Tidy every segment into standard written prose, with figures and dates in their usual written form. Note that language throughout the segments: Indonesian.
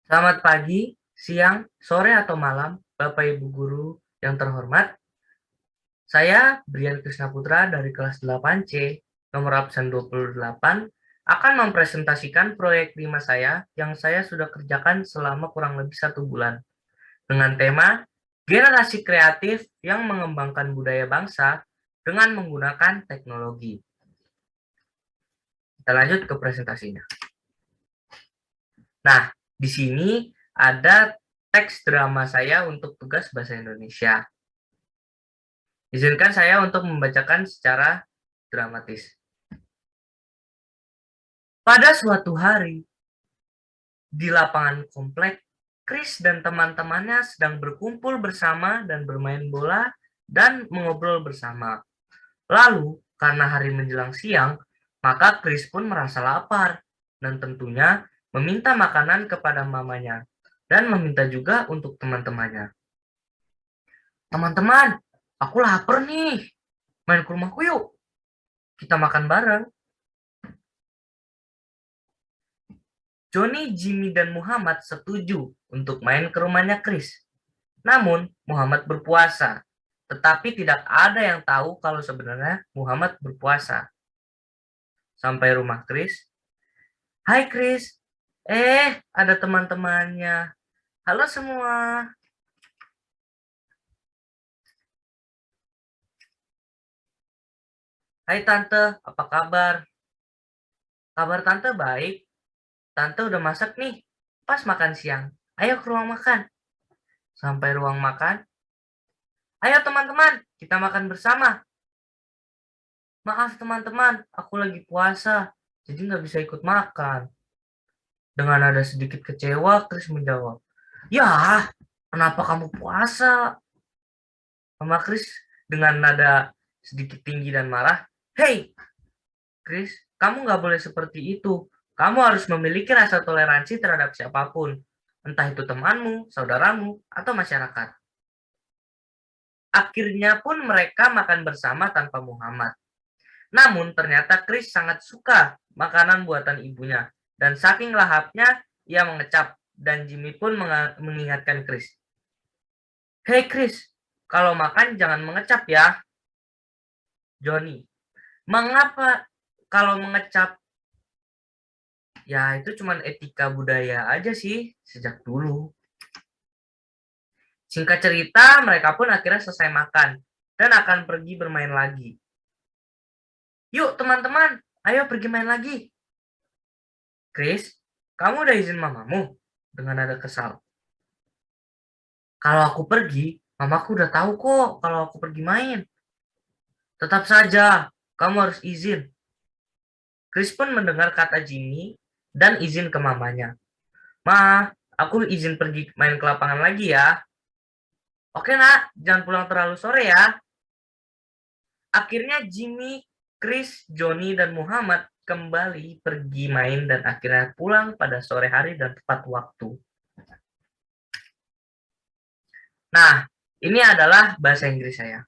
Selamat pagi, siang, sore, atau malam, Bapak Ibu Guru yang terhormat. Saya, Brian Krisnaputra dari kelas 8C, nomor absen 28, akan mempresentasikan proyek 5 saya yang saya sudah kerjakan selama kurang lebih 1 bulan. Dengan tema, Generasi Kreatif yang Mengembangkan Budaya Bangsa dengan Menggunakan Teknologi. Kita lanjut ke presentasinya. Nah, di sini ada teks drama saya untuk tugas bahasa Indonesia. Izinkan saya untuk membacakan secara dramatis. Pada suatu hari, di lapangan komplek, Chris dan teman-temannya sedang berkumpul bersama dan bermain bola dan mengobrol bersama. Lalu, karena hari menjelang siang, maka Chris pun merasa lapar dan tentunya meminta makanan kepada mamanya dan meminta juga untuk teman-temannya. Teman-teman, aku lapar nih. Main ke rumahku yuk. Kita makan bareng. Johnny, Jimmy, dan Muhammad setuju untuk main ke rumahnya Chris. Namun, Muhammad berpuasa. Tetapi tidak ada yang tahu kalau sebenarnya Muhammad berpuasa. Sampai rumah Chris. Hai Chris. Ada teman-temannya. Halo semua. Hai Tante, apa kabar? Kabar Tante baik. Tante udah masak nih. Pas makan siang. Ayo ke ruang makan. Sampai ruang makan. Ayo teman-teman, kita makan bersama. Maaf teman-teman, aku lagi puasa, jadi nggak bisa ikut makan. Dengan nada sedikit kecewa, Chris menjawab, "Ya, kenapa kamu puasa?" Mama Chris dengan nada sedikit tinggi dan marah, "Hei, Chris, kamu nggak boleh seperti itu. Kamu harus memiliki rasa toleransi terhadap siapapun, entah itu temanmu, saudaramu, atau masyarakat." Akhirnya pun mereka makan bersama tanpa Muhammad. Namun ternyata Chris sangat suka makanan buatan ibunya, dan saking lahapnya ia mengecap, dan Jimmy pun mengingatkan Chris. "Hei Chris, kalau makan jangan mengecap ya." Johnny, "Mengapa kalau mengecap?" "Ya itu cuma etika budaya aja sih, sejak dulu." Singkat cerita, mereka pun akhirnya selesai makan, dan akan pergi bermain lagi. "Yuk teman-teman, ayo pergi main lagi." "Chris, kamu udah izin mamamu?" Dengan nada kesal. "Kalau aku pergi, mamaku udah tahu kok kalau aku pergi main." "Tetap saja, kamu harus izin." Chris pun mendengar kata Jimmy dan izin ke mamanya. "Ma, aku izin pergi main ke lapangan lagi ya." "Oke nak, jangan pulang terlalu sore ya." Akhirnya Jimmy, Chris, Johnny, dan Muhammad kembali pergi main dan akhirnya pulang pada sore hari dan tepat waktu. Nah, ini adalah bahasa Inggris saya.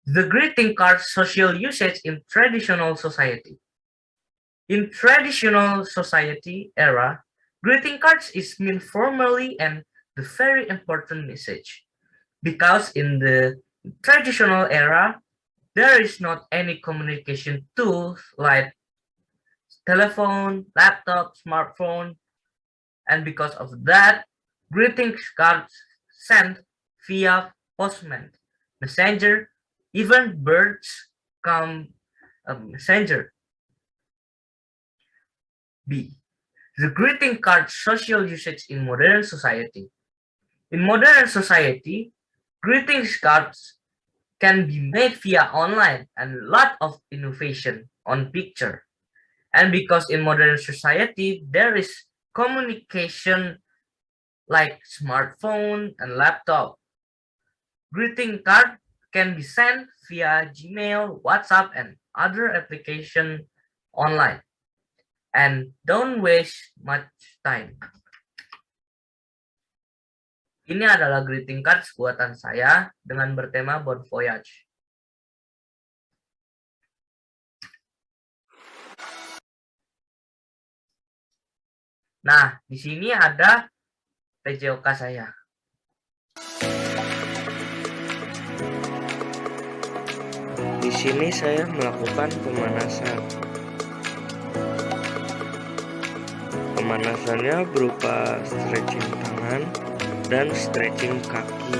The greeting card social usage in traditional society. In traditional society era, greeting cards is meant formally and the very important message. Because in the traditional era, there is not any communication tools like telephone, laptop, smartphone, and because of that, greeting cards sent via postman, messenger, even birds come a messenger. B. The greeting card social usage in modern society. In modern society, greetings cards can be made via online and a lot of innovation on picture. And because in modern society, there is communication like smartphone and laptop. Greeting card can be sent via Gmail, WhatsApp, and other application online. And don't waste much time. Ini adalah greeting cards buatan saya dengan bertema Bon Voyage. Nah, di sini ada PJOK saya. Di sini saya melakukan pemanasan. Pemanasannya berupa stretching tangan dan stretching kaki.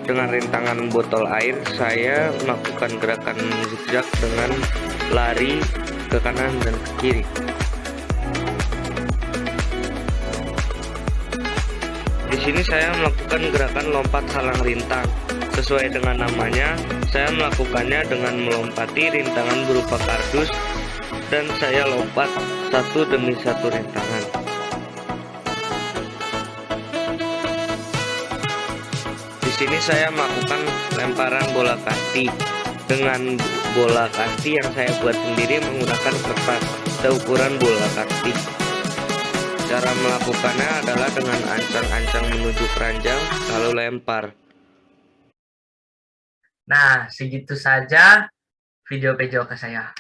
Dengan rintangan botol air, saya melakukan gerakan zigzag dengan lari ke kanan dan ke kiri. Di sini saya melakukan gerakan lompat halang rintang. Sesuai dengan namanya, saya melakukannya dengan melompati rintangan berupa kardus dan saya lompat satu demi satu rintangan. Di sini saya melakukan lemparan bola kasti dengan bola kasti yang saya buat sendiri menggunakan kertas seukuran bola kasti. Cara melakukannya adalah dengan ancang-ancang menuju keranjang lalu lempar. Nah, segitu saja video PJOK saya.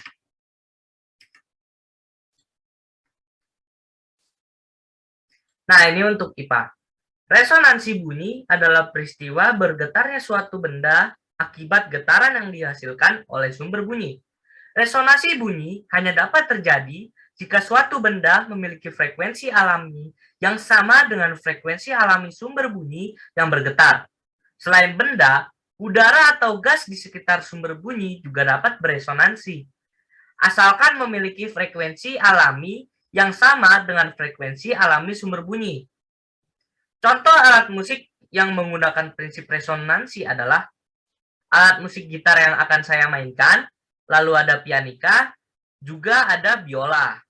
Nah, ini untuk IPA. Resonansi bunyi adalah peristiwa bergetarnya suatu benda akibat getaran yang dihasilkan oleh sumber bunyi. Resonansi bunyi hanya dapat terjadi jika suatu benda memiliki frekuensi alami yang sama dengan frekuensi alami sumber bunyi yang bergetar. Selain benda, udara atau gas di sekitar sumber bunyi juga dapat beresonansi, asalkan memiliki frekuensi alami yang sama dengan frekuensi alami sumber bunyi. Contoh alat musik yang menggunakan prinsip resonansi adalah alat musik gitar yang akan saya mainkan, lalu ada pianika, juga ada biola.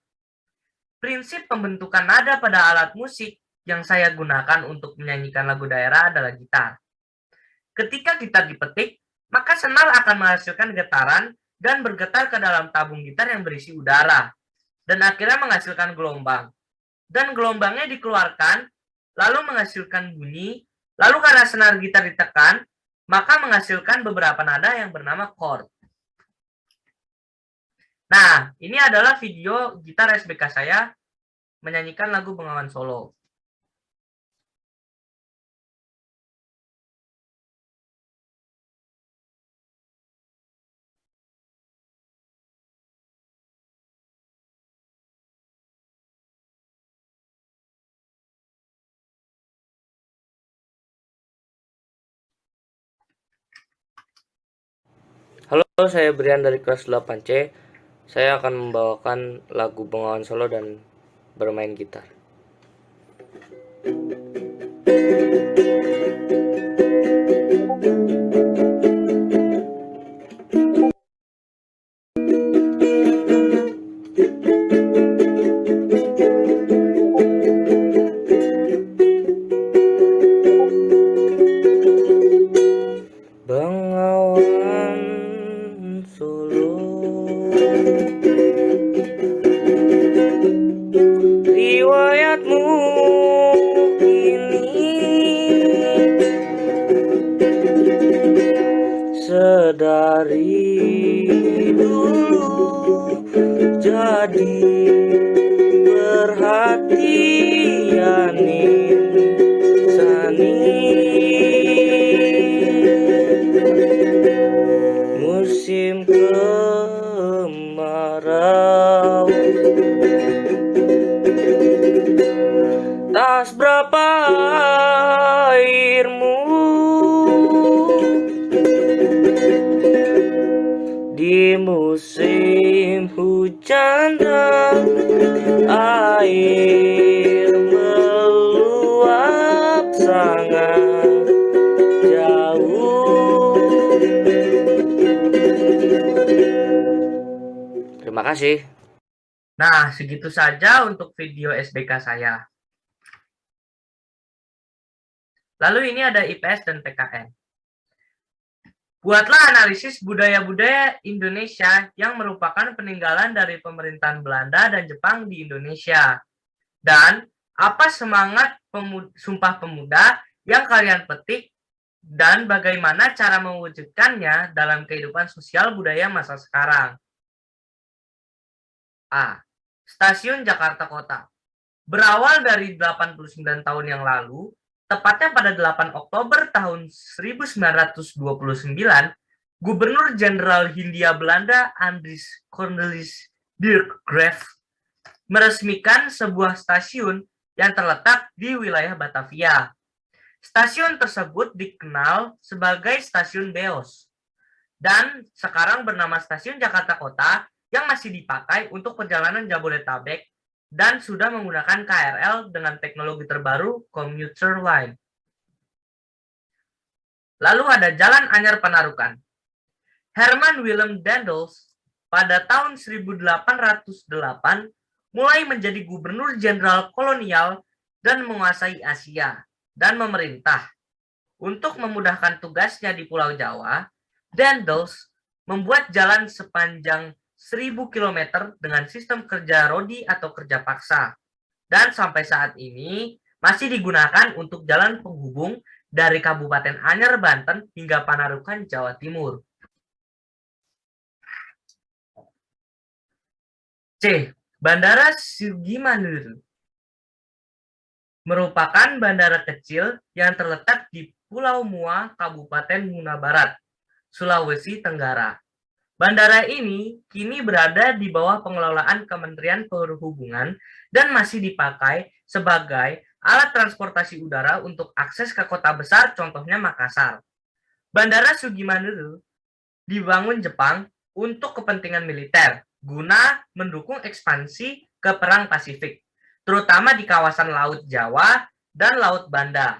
Prinsip pembentukan nada pada alat musik yang saya gunakan untuk menyanyikan lagu daerah adalah gitar. Ketika gitar dipetik, maka senar akan menghasilkan getaran dan bergetar ke dalam tabung gitar yang berisi udara, dan akhirnya menghasilkan gelombang. Dan gelombangnya dikeluarkan lalu menghasilkan bunyi, lalu karena senar gitar ditekan, maka menghasilkan beberapa nada yang bernama chord. Nah, ini adalah video gitar SBK saya menyanyikan lagu Bengawan Solo. Halo, saya Brian dari kelas 8C. Saya akan membawakan lagu Bengawan Solo dan bermain gitar. Bengawan Solo, riwayatmu ini sedari dulu jadi perhatian. tianin sani musim kemarau. Tak seberapa airmu di musim hujan dan air meluap sangat jauh. Terima kasih. Nah, segitu saja untuk video SBK saya. Lalu ini ada IPS dan PKN. Buatlah analisis budaya-budaya Indonesia yang merupakan peninggalan dari pemerintahan Belanda dan Jepang di Indonesia. Dan apa semangat Sumpah Pemuda yang kalian petik dan bagaimana cara mewujudkannya dalam kehidupan sosial budaya masa sekarang. A. Stasiun Jakarta Kota. Berawal dari 89 tahun yang lalu, tepatnya pada 8 Oktober tahun 1929, Gubernur Jenderal Hindia Belanda Andries Cornelis Dirk Graaf meresmikan sebuah stasiun yang terletak di wilayah Batavia. Stasiun tersebut dikenal sebagai Stasiun Beos dan sekarang bernama Stasiun Jakarta Kota yang masih dipakai untuk perjalanan Jabodetabek dan sudah menggunakan KRL dengan teknologi terbaru Commuter Line. Lalu ada Jalan Anyar Panarukan. Herman Willem Daendels pada tahun 1808 mulai menjadi gubernur jenderal kolonial dan menguasai Asia dan memerintah. Untuk memudahkan tugasnya di Pulau Jawa, Daendels membuat jalan sepanjang 1000 km dengan sistem kerja rodi atau kerja paksa. Dan sampai saat ini masih digunakan untuk jalan penghubung dari Kabupaten Anyar, Banten hingga Panarukan, Jawa Timur. C. Bandara Sugimanuru merupakan bandara kecil yang terletak di Pulau Mua, Kabupaten Muna Barat, Sulawesi Tenggara. Bandara ini kini berada di bawah pengelolaan Kementerian Perhubungan dan masih dipakai sebagai alat transportasi udara untuk akses ke kota besar, contohnya Makassar. Bandara Sugimanuru dibangun Jepang untuk kepentingan militer, guna mendukung ekspansi ke Perang Pasifik, terutama di kawasan Laut Jawa dan Laut Banda.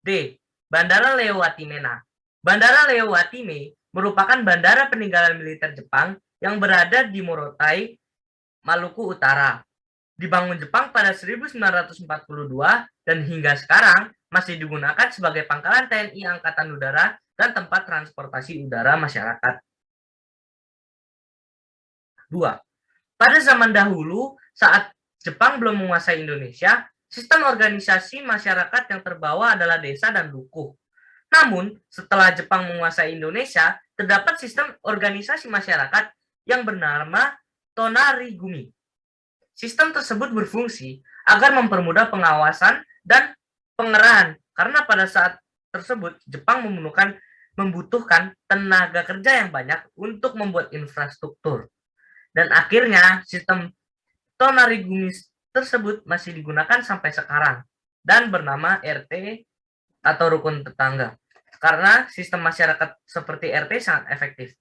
D. Bandara Leo-Watimena. Bandara Leo-Watime merupakan bandara peninggalan militer Jepang yang berada di Morotai, Maluku Utara. Dibangun Jepang pada 1942 dan hingga sekarang masih digunakan sebagai pangkalan TNI Angkatan Udara dan tempat transportasi udara masyarakat. 2. Pada zaman dahulu, saat Jepang belum menguasai Indonesia, sistem organisasi masyarakat yang terbawa adalah desa dan dukuh. Namun, setelah Jepang menguasai Indonesia, terdapat sistem organisasi masyarakat yang bernama Tonarigumi. Sistem tersebut berfungsi agar mempermudah pengawasan dan pengerahan, karena pada saat tersebut Jepang membutuhkan tenaga kerja yang banyak untuk membuat infrastruktur. Dan akhirnya sistem Tonarigumi tersebut masih digunakan sampai sekarang dan bernama RT atau rukun tetangga, karena sistem masyarakat seperti RT sangat efektif.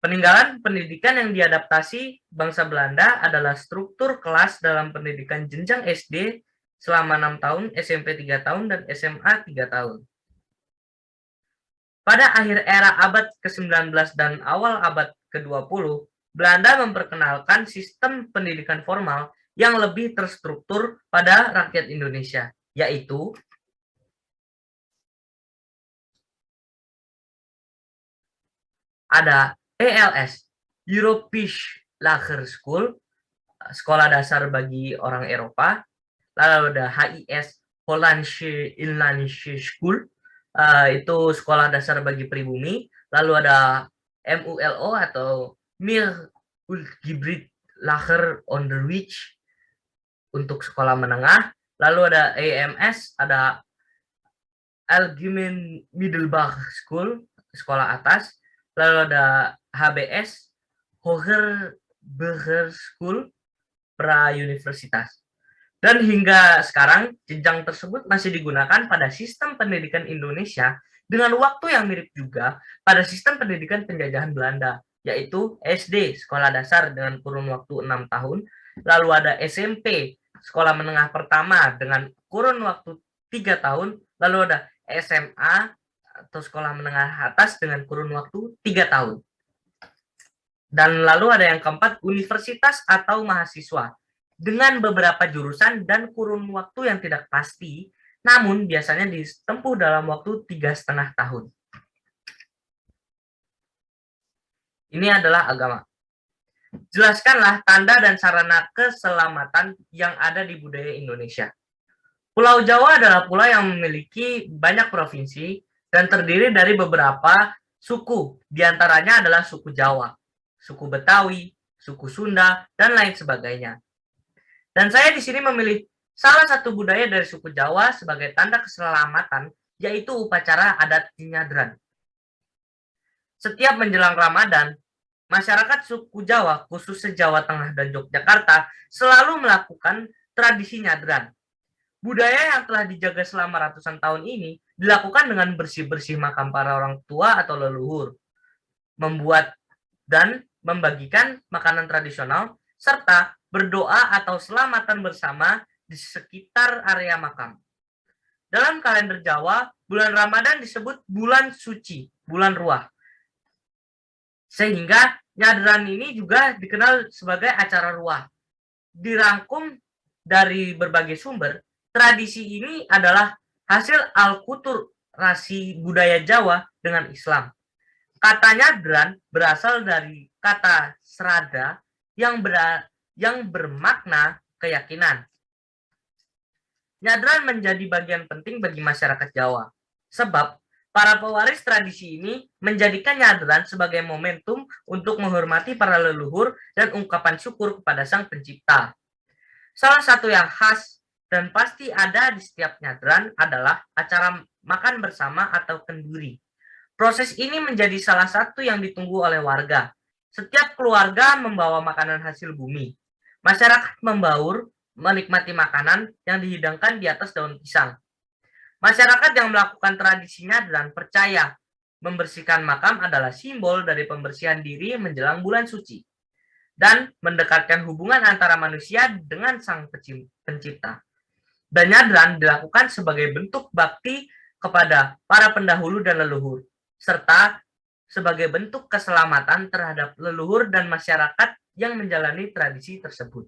Peninggalan pendidikan yang diadaptasi bangsa Belanda adalah struktur kelas dalam pendidikan jenjang SD selama 6 tahun, SMP 3 tahun, dan SMA 3 tahun. Pada akhir era abad ke-19 dan awal abad ke-20, Belanda memperkenalkan sistem pendidikan formal yang lebih terstruktur pada rakyat Indonesia, yaitu ada ELS, Europäische Lager School, sekolah dasar bagi orang Eropa. Lalu ada HIS, Hollandsche Inlandse School, itu sekolah dasar bagi pribumi. Lalu ada MULO atau Ultgebrit Lager Onderwijs untuk sekolah menengah, lalu ada AMS, ada Algemeen Middelbare School, sekolah atas, lalu ada HBS, Hoger School, pra universitas. Dan hingga sekarang, jenjang tersebut masih digunakan pada sistem pendidikan Indonesia dengan waktu yang mirip juga pada sistem pendidikan penjajahan Belanda, yaitu SD, sekolah dasar dengan kurun waktu 6 tahun, lalu ada SMP, sekolah menengah pertama dengan kurun waktu 3 tahun, lalu ada SMA atau sekolah menengah atas dengan kurun waktu 3 tahun. Dan lalu ada yang keempat, universitas atau mahasiswa dengan beberapa jurusan dan kurun waktu yang tidak pasti, namun biasanya ditempuh dalam waktu 3,5 tahun. Ini adalah agama. Jelaskanlah tanda dan sarana keselamatan yang ada di budaya Indonesia. Pulau Jawa adalah pulau yang memiliki banyak provinsi dan terdiri dari beberapa suku, diantaranya adalah suku Jawa, suku Betawi, suku Sunda, dan lain sebagainya. Dan saya di sini memilih salah satu budaya dari suku Jawa sebagai tanda keselamatan, yaitu upacara adat Nyadran. Setiap menjelang Ramadan, masyarakat suku Jawa, khususnya Jawa Tengah dan Yogyakarta, selalu melakukan tradisi Nyadran. Budaya yang telah dijaga selama ratusan tahun ini dilakukan dengan bersih-bersih makam para orang tua atau leluhur, membuat dan membagikan makanan tradisional, serta berdoa atau selamatan bersama di sekitar area makam. Dalam kalender Jawa, bulan Ramadan disebut bulan suci, bulan ruah. Sehingga Nyadran ini juga dikenal sebagai acara ruah. Dirangkum dari berbagai sumber, tradisi ini adalah hasil alkulturasi budaya Jawa dengan Islam. Kata Nyadran berasal dari kata serada yang bermakna keyakinan. Nyadran menjadi bagian penting bagi masyarakat Jawa, sebab para pewaris tradisi ini menjadikan Nyadran sebagai momentum untuk menghormati para leluhur dan ungkapan syukur kepada Sang Pencipta. Salah satu yang khas dan pasti ada di setiap Nyadran adalah acara makan bersama atau kenduri. Proses ini menjadi salah satu yang ditunggu oleh warga. Setiap keluarga membawa makanan hasil bumi. Masyarakat membaur, menikmati makanan yang dihidangkan di atas daun pisang. Masyarakat yang melakukan tradisi Nyadran percaya membersihkan makam adalah simbol dari pembersihan diri menjelang bulan suci dan mendekatkan hubungan antara manusia dengan Sang Pencipta. Dan Nyadran dilakukan sebagai bentuk bakti kepada para pendahulu dan leluhur, serta sebagai bentuk keselamatan terhadap leluhur dan masyarakat yang menjalani tradisi tersebut.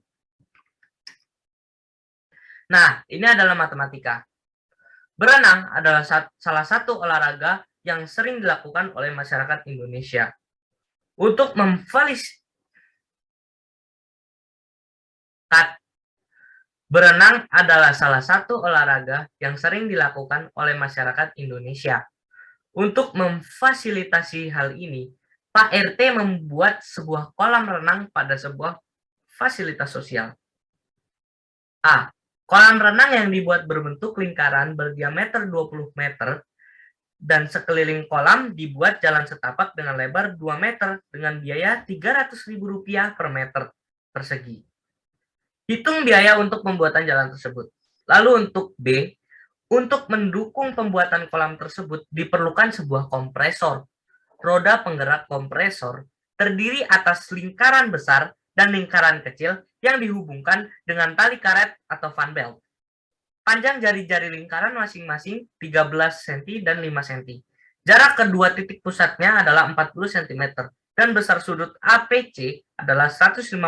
Nah, ini adalah matematika. Berenang adalah salah satu olahraga yang sering dilakukan oleh masyarakat Indonesia. Untuk berenang adalah salah satu olahraga yang sering dilakukan oleh masyarakat Indonesia. Untuk memfasilitasi hal ini, Pak RT membuat sebuah kolam renang pada sebuah fasilitas sosial. A. Kolam renang yang dibuat berbentuk lingkaran berdiameter 20 meter dan sekeliling kolam dibuat jalan setapak dengan lebar 2 meter dengan biaya Rp300.000 per meter persegi. Hitung biaya untuk pembuatan jalan tersebut. Lalu untuk B, untuk mendukung pembuatan kolam tersebut diperlukan sebuah kompresor. Roda penggerak kompresor terdiri atas lingkaran besar dan lingkaran kecil yang dihubungkan dengan tali karet atau fan belt. Panjang jari-jari lingkaran masing-masing 13 cm dan 5 cm. Jarak kedua titik pusatnya adalah 40 cm dan besar sudut APC adalah 155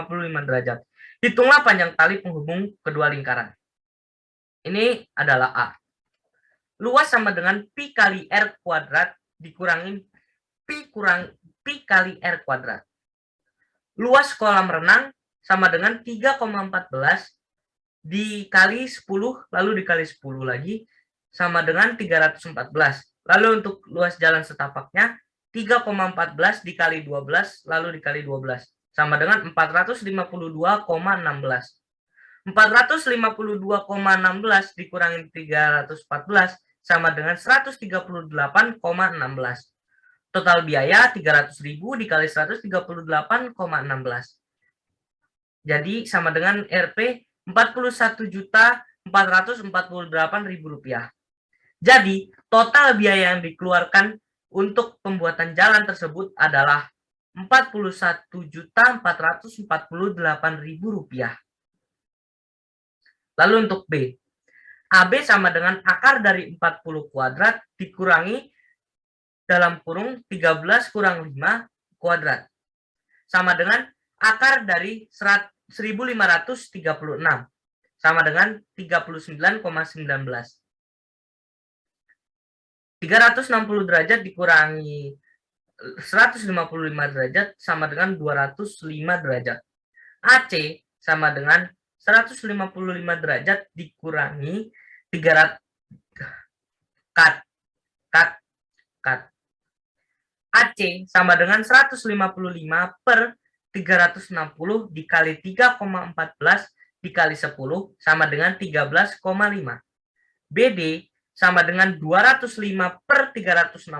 derajat. Hitunglah panjang tali penghubung kedua lingkaran. Ini adalah A. Luas sama dengan pi kali R kuadrat dikurangin pi kali R kuadrat. Luas kolam renang sama dengan 3,14 dikali 10 lalu dikali 10 lagi sama dengan 314. Lalu untuk luas jalan setapaknya 3,14 dikali 12 lalu dikali 12 sama dengan 452,16. 452,16 dikurangi 314 sama dengan 138,16. Total biaya 300.000 dikali 138,16. Jadi sama dengan Rp 41.448.000 rupiah. Jadi total biaya yang dikeluarkan untuk pembuatan jalan tersebut adalah Rp41.448.000. Lalu untuk B, AB sama dengan akar dari 40 kuadrat dikurangi dalam kurung 13 kurang 5 kuadrat. Sama dengan akar dari 1536. Sama dengan 39,19. 360 derajat dikurangi 155 derajat sama dengan 205 derajat. AC sama dengan 155 derajat dikurangi 300 cut. AC sama dengan 155 per 360 dikali 3,14 dikali 10 sama dengan 13,5. BD sama dengan 205 per 360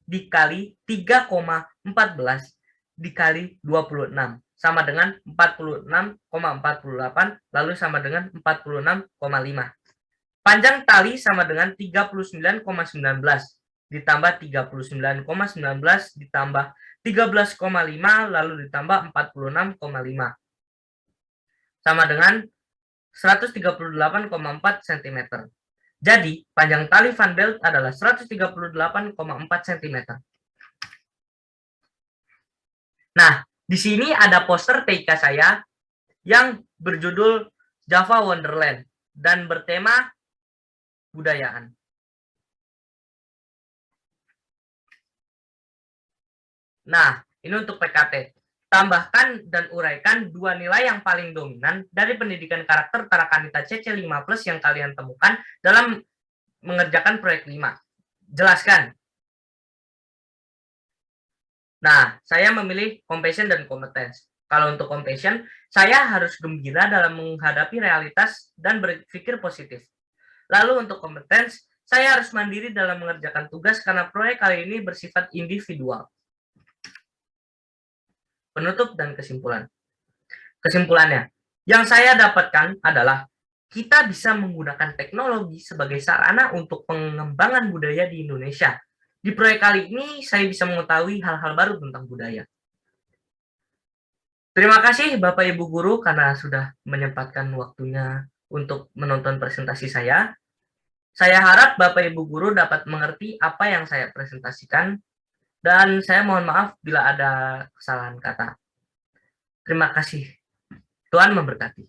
dikali 3,14 dikali 26 sama dengan 46,48 lalu sama dengan 46,5. Panjang tali sama dengan 39,19 ditambah 39,19 ditambah 13,5 lalu ditambah 46,5 sama dengan 138,4 cm. Jadi, panjang tali fan belt adalah 138,4 cm. Nah, di sini ada poster TIK saya yang berjudul Java Wonderland dan bertema budayaan. Nah, ini untuk PKT. Tambahkan dan uraikan dua nilai yang paling dominan dari pendidikan karakter Tarakanita CC5+ yang kalian temukan dalam mengerjakan proyek 5. Jelaskan. Nah, saya memilih compassion dan competence. Kalau untuk compassion, saya harus gembira dalam menghadapi realitas dan berpikir positif. Lalu untuk competence, saya harus mandiri dalam mengerjakan tugas karena proyek kali ini bersifat individual. Penutup dan kesimpulan. Kesimpulannya, yang saya dapatkan adalah kita bisa menggunakan teknologi sebagai sarana untuk pengembangan budaya di Indonesia. Di proyek kali ini, saya bisa mengetahui hal-hal baru tentang budaya. Terima kasih Bapak Ibu Guru karena sudah menyempatkan waktunya untuk menonton presentasi saya. Saya harap Bapak Ibu Guru dapat mengerti apa yang saya presentasikan, dan saya mohon maaf bila ada kesalahan kata. Terima kasih. Tuhan memberkati.